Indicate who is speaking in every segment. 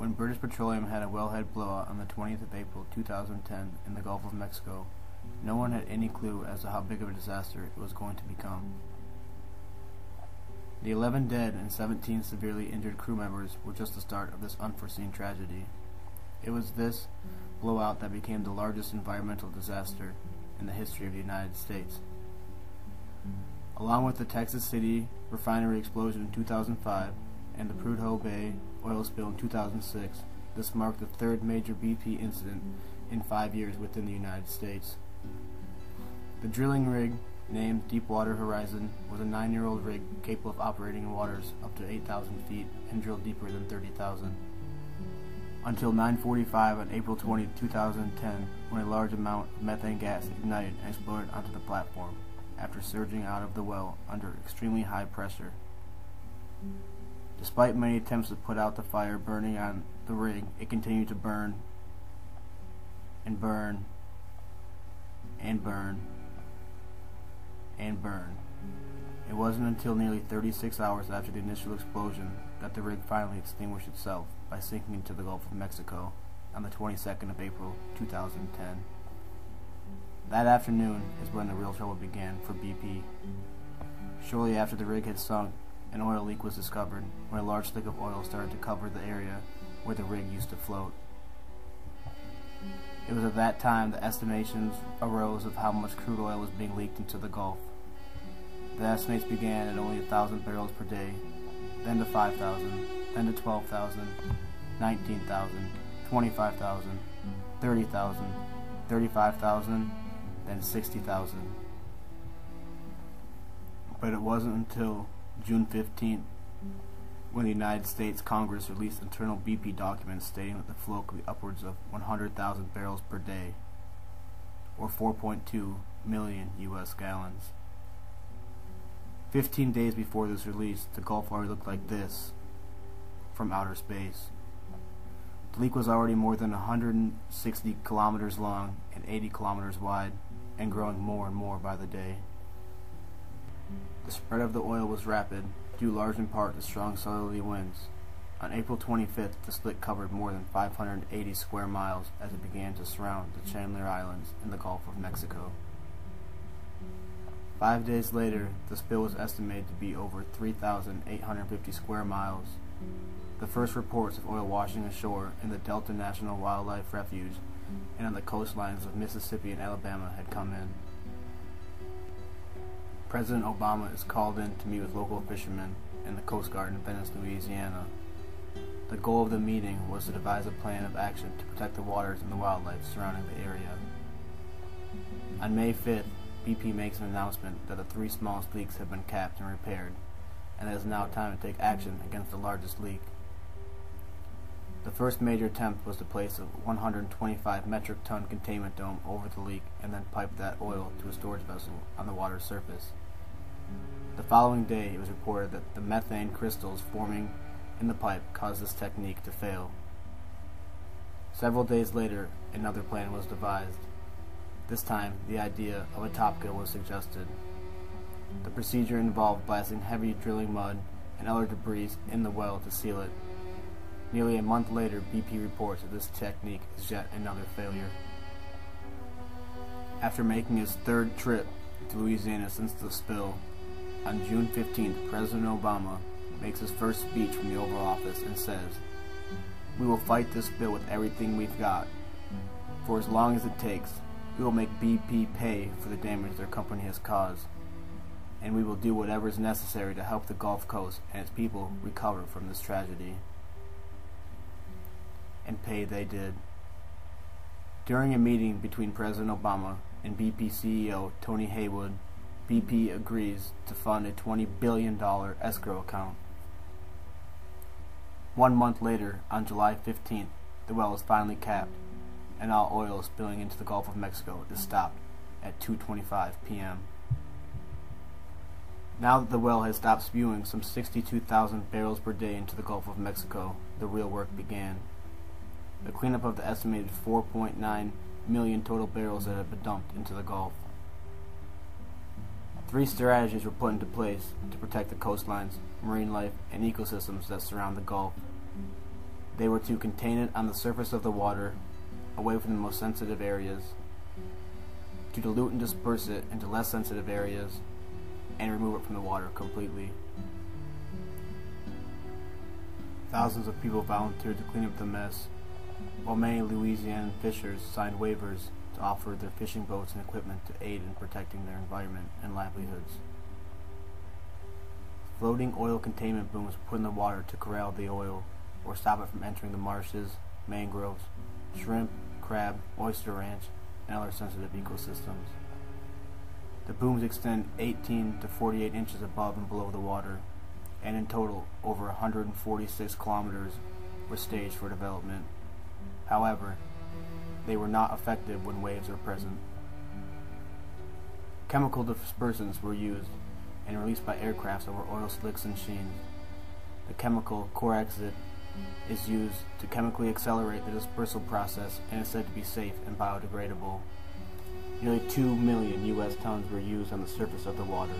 Speaker 1: When British Petroleum had a wellhead blowout on the 20th of April 2010 in the Gulf of Mexico, no one had any clue as to how big of a disaster it was going to become. The 11 dead and 17 severely injured crew members were just the start of this unforeseen tragedy. It was this blowout that became the largest environmental disaster in the history of the United States. Along with the Texas City refinery explosion in 2005 and the Prudhoe Bay oil spill in 2006, this marked the third major BP incident in 5 years within the United States. The drilling rig, named Deepwater Horizon, was a 9-year-old rig capable of operating in waters up to 8,000 feet and drilled deeper than 30,000. Until 9:45 on April 20, 2010, when a large amount of methane gas ignited and exploded onto the platform, after surging out of the well under extremely high pressure. Despite many attempts to put out the fire burning on the rig, it continued to burn and burn and burn and burn. It wasn't until nearly 36 hours after the initial explosion that the rig finally extinguished itself by sinking into the Gulf of Mexico on the 22nd of April 2010. That afternoon is when the real trouble began for BP. Shortly after the rig had sunk, an oil leak was discovered when a large slick of oil started to cover the area where the rig used to float. It was at that time that estimations arose of how much crude oil was being leaked into the Gulf. The estimates began at only 1,000 barrels per day, then to 5,000, then to 12,000, 19,000, 25,000, 30,000, 35,000, then 60,000. But it wasn't until June 15th when the United States Congress released internal BP documents stating that the flow could be upwards of 100,000 barrels per day, or 4.2 million U.S. gallons. 15 days before this release, the Gulf already looked like this from outer space. The leak was already more than 160 kilometers long and 80 kilometers wide, and growing more and more by the day. The spread of the oil was rapid, due large in part to strong southerly winds. On April 25th, the slick covered more than 580 square miles as it began to surround the Chandler Islands in the Gulf of Mexico. 5 days later, the spill was estimated to be over 3,850 square miles. The first reports of oil washing ashore in the Delta National Wildlife Refuge and on the coastlines of Mississippi and Alabama had come in. President Obama is called in to meet with local fishermen and the Coast Guard in Venice, Louisiana. The goal of the meeting was to devise a plan of action to protect the waters and the wildlife surrounding the area. On May 5th, BP makes an announcement that the 3 smallest leaks have been capped and repaired, and it is now time to take action against the largest leak. The first major attempt was to place a 125 metric ton containment dome over the leak and then pipe that oil to a storage vessel on the water's surface. The following day, it was reported that the methane crystals forming in the pipe caused this technique to fail. Several days later, another plan was devised. This time, the idea of a top gill was suggested. The procedure involved blasting heavy drilling mud and other debris in the well to seal it. Nearly a month later, BP reports that this technique is yet another failure. After making his third trip to Louisiana since the spill, on June 15th, President Obama makes his first speech from the Oval Office and says, "We will fight this spill with everything we've got. For as long as it takes, we will make BP pay for the damage their company has caused, and we will do whatever is necessary to help the Gulf Coast and its people recover from this tragedy." And pay they did. During a meeting between President Obama and BP CEO Tony Haywood, BP agrees to fund a $20 billion escrow account. 1 month later, on July 15th, the well is finally capped, and all oil spilling into the Gulf of Mexico is stopped at 2:25 p.m. Now that the well has stopped spewing some 62,000 barrels per day into the Gulf of Mexico, the real work began. The cleanup of the estimated 4.9 million total barrels that had been dumped into the Gulf. 3 strategies were put into place to protect the coastlines, marine life, and ecosystems that surround the Gulf. They were to contain it on the surface of the water, away from the most sensitive areas, to dilute and disperse it into less sensitive areas, and remove it from the water completely. Thousands of people volunteered to clean up the mess, while many Louisiana fishers signed waivers to offer their fishing boats and equipment to aid in protecting their environment and livelihoods. Floating oil containment booms were put in the water to corral the oil, or stop it from entering the marshes, mangroves, shrimp, crab, oyster ranch, and other sensitive ecosystems. The booms extend 18 to 48 inches above and below the water, and in total, over 146 kilometers were staged for development. However, they were not effective when waves are present. Chemical dispersants were used and released by aircrafts over oil slicks and sheens. The chemical Corexit is used to chemically accelerate the dispersal process and is said to be safe and biodegradable. Nearly 2 million U.S. tons were used on the surface of the water.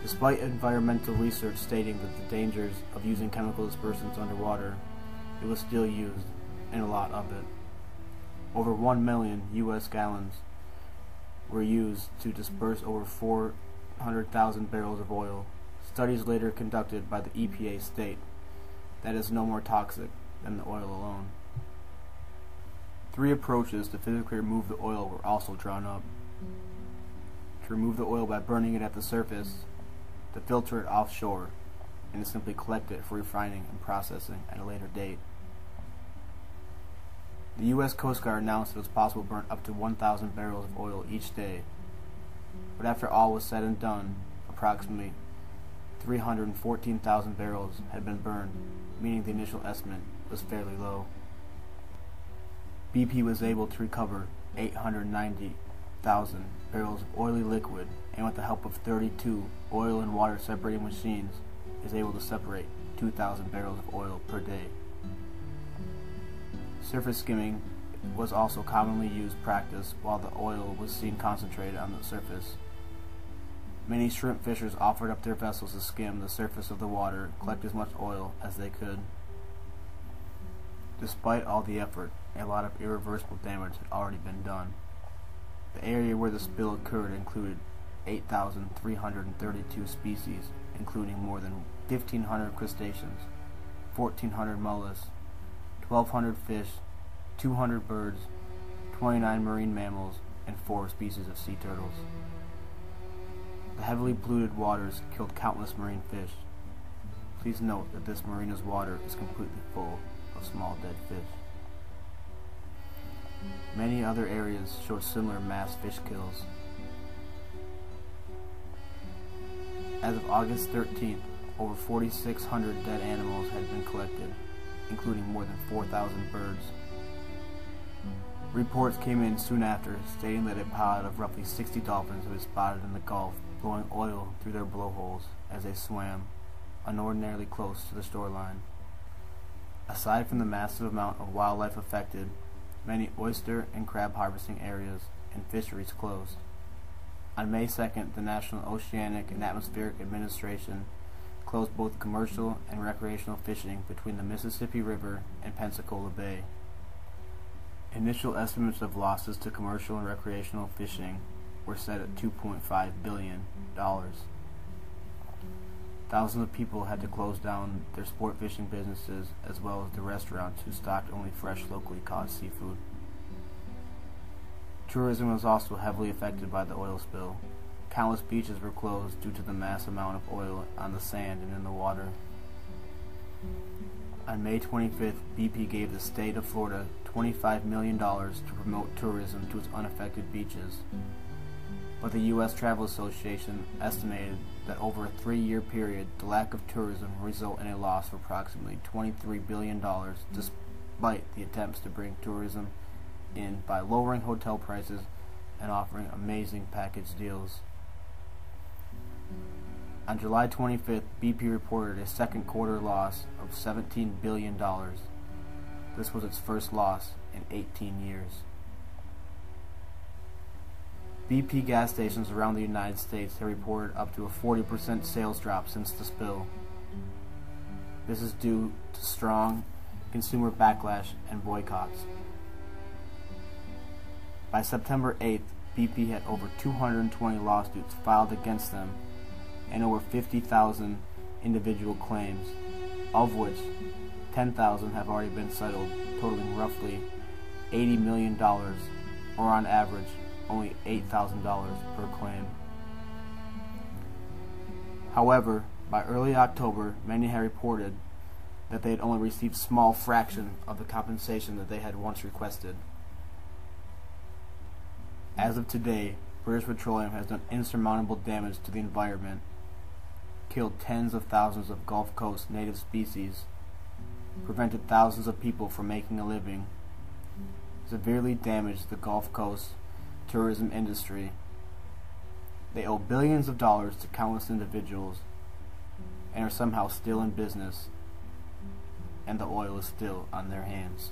Speaker 1: Despite environmental research stating that the dangers of using chemical dispersants underwater, it was still used, and a lot of it. Over 1 million U.S. gallons were used to disperse over 400,000 barrels of oil. Studies later conducted by the EPA state that it is no more toxic than the oil alone. 3 approaches to physically remove the oil were also drawn up. To remove the oil by burning it at the surface, to filter it offshore, and to simply collect it for refining and processing at a later date. The U.S. Coast Guard announced it was possible to burn up to 1,000 barrels of oil each day, but after all was said and done, approximately 314,000 barrels had been burned, meaning the initial estimate was fairly low. BP was able to recover 890,000 barrels of oily liquid, and with the help of 32 oil and water separating machines, is able to separate 2,000 barrels of oil per day. Surface skimming was also commonly used practice while the oil was seen concentrated on the surface. Many shrimp fishers offered up their vessels to skim the surface of the water, collect as much oil as they could. Despite all the effort, a lot of irreversible damage had already been done. The area where the spill occurred included 8,332 species, including more than 1,500 crustaceans, 1,400 mollusks, 1,200 fish, 200 birds, 29 marine mammals, and 4 species of sea turtles. The heavily polluted waters killed countless marine fish. Please note that this marina's water is completely full of small dead fish. Many other areas showed similar mass fish kills. As of August 13th, over 4,600 dead animals had been collected, including more than 4,000 birds. Reports came in soon after stating that a pod of roughly 60 dolphins had been spotted in the Gulf blowing oil through their blowholes as they swam, unordinarily close to the shoreline. Aside from the massive amount of wildlife affected, many oyster and crab harvesting areas and fisheries closed. On May 2nd, the National Oceanic and Atmospheric Administration closed both commercial and recreational fishing between the Mississippi River and Pensacola Bay. Initial estimates of losses to commercial and recreational fishing were set at $2.5 billion. Thousands of people had to close down their sport fishing businesses as well as the restaurants who stocked only fresh, locally caught seafood. Tourism was also heavily affected by the oil spill. Countless beaches were closed due to the mass amount of oil on the sand and in the water. On May 25th, BP gave the state of Florida $25 million to promote tourism to its unaffected beaches. But the U.S. Travel Association estimated that over a 3-year period, the lack of tourism will result in a loss of approximately $23 billion, despite the attempts to bring tourism in by lowering hotel prices and offering amazing package deals. On July 25th, BP reported a second quarter loss of $17 billion. This was its first loss in 18 years. BP gas stations around the United States have reported up to a 40% sales drop since the spill. This is due to strong consumer backlash and boycotts. By September 8th, BP had over 220 lawsuits filed against them and over 50,000 individual claims, of which 10,000 have already been settled, totaling roughly $80 million, or on average only $8,000 per claim. However, by early October, many had reported that they had only received a small fraction of the compensation that they had once requested. As of today, British Petroleum has done insurmountable damage to the environment, killed tens of thousands of Gulf Coast native species, prevented thousands of people from making a living, severely damaged the Gulf Coast tourism industry. They owe billions of dollars to countless individuals and are somehow still in business, and the oil is still on their hands.